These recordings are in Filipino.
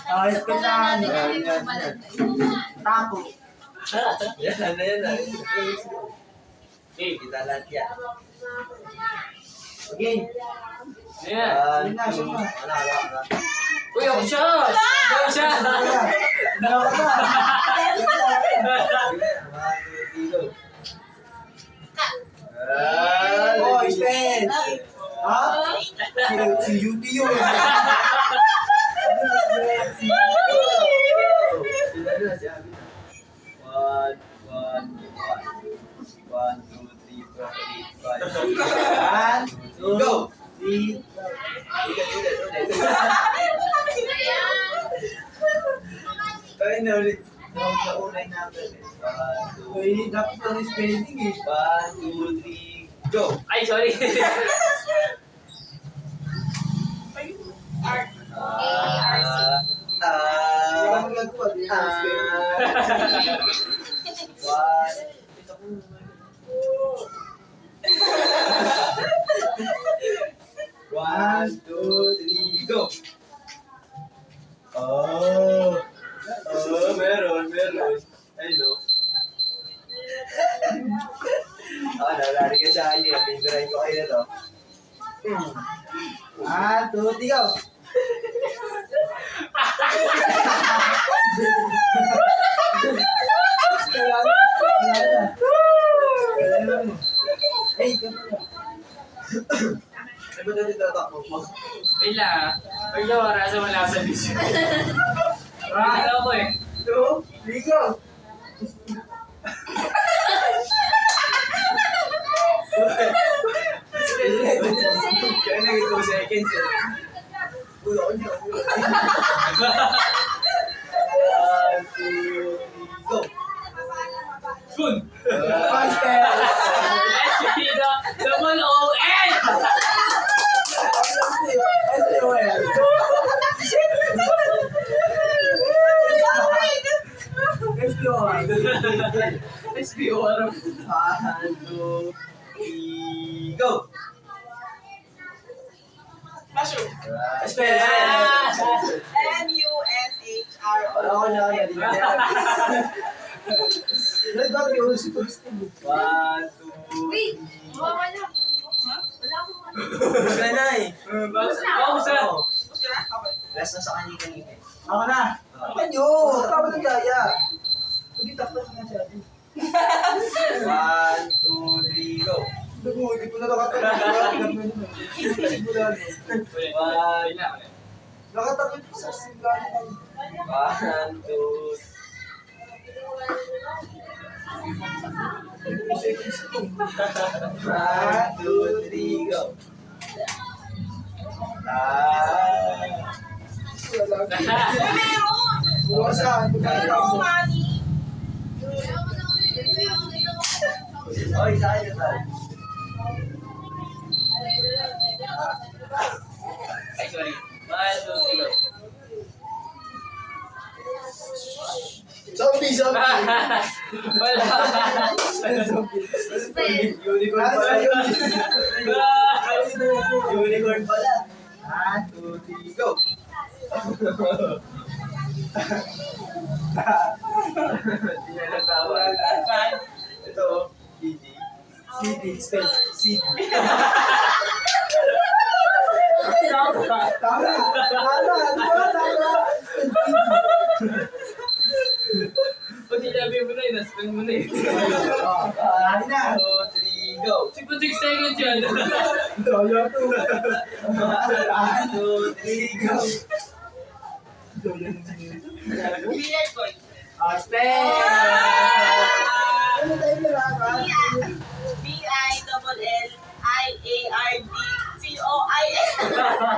spell na ano. Tapo. Yan na yan. Kita lahat yan. Okay. Ayan. Wala. Uy, ako shot! Ako shot! Dalawa ka pa. Oh, spell. Ha? Si UT yun. One, two, three, four, five. One, two, Go! three. Ulit. Tayo na ulit. Naunay natin eh. One, two, Uy, dapat ito na spelling eh. one, two, three, go! Ay, sorry. Hindi ka magagawa. Hindi ka spelling. One, two, three, go! Meron. Ay, no. Nalari ka sa akin. Pindurahin ko kayo na to. One, two, three, go. Hey, Ano ba natin tatakbo mo? Pila. Pila, rasa wala sa bisyo. Pila ko eh. two, three, go. Kaya na 2 seconds eh. Ulo ko niya. One, two, three, go! Spoon! One spell. Double O-N! SPO, ano? One, two, three, go! Mushroom. Spell! M-U-S-H-R-O. Ako na yan. Red bag yung si Tristan. One, two, Wait! three. Wala. Wala akong ano. Gusto na eh. Bausa! Gusto na? Okay. Last na sa kanina eh. Ako na. Ano nyo? Tama ng gaya. Hindi tapos na siya. One, two, three, go! Hindi ko na nakatapos. Pila. Nakatapos ko sa simbahan. One, two, one, two, three, go! Meron! Buwasan. Meron, Manny! Oy, sa akin na tayo. Ay, sorry. 1, 2, 3, go. Zombie. Wala. Unicorn pala yun. Unicorn pala. One, two, three, go! Hindi na natawa. Ito, CD. CD. Spell. CD. Tama. Tama. Tama. Pag sinabi mo na yun, naspend mo na yun. Ano na? 2, 3, go! 6 seconds yan. Doyo to. 1, 2, 3, go! Billiard coin. Spell. Ano tayo nalaman? B-I-L-L-I-A-R-D-C-O-I-N. Tama.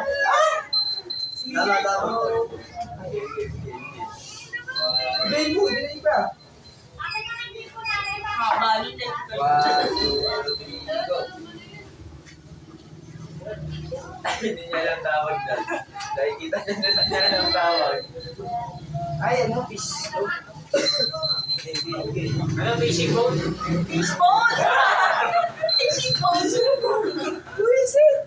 Bail mo. Hindi pa. Balon din. 1, 2, 3, go! Hindi niya lang tawag na. Dahil kita niya lang tawag. Ay, ano? Fish. Ano, fishing boat? Fishbone! Fishing bone! Who is it?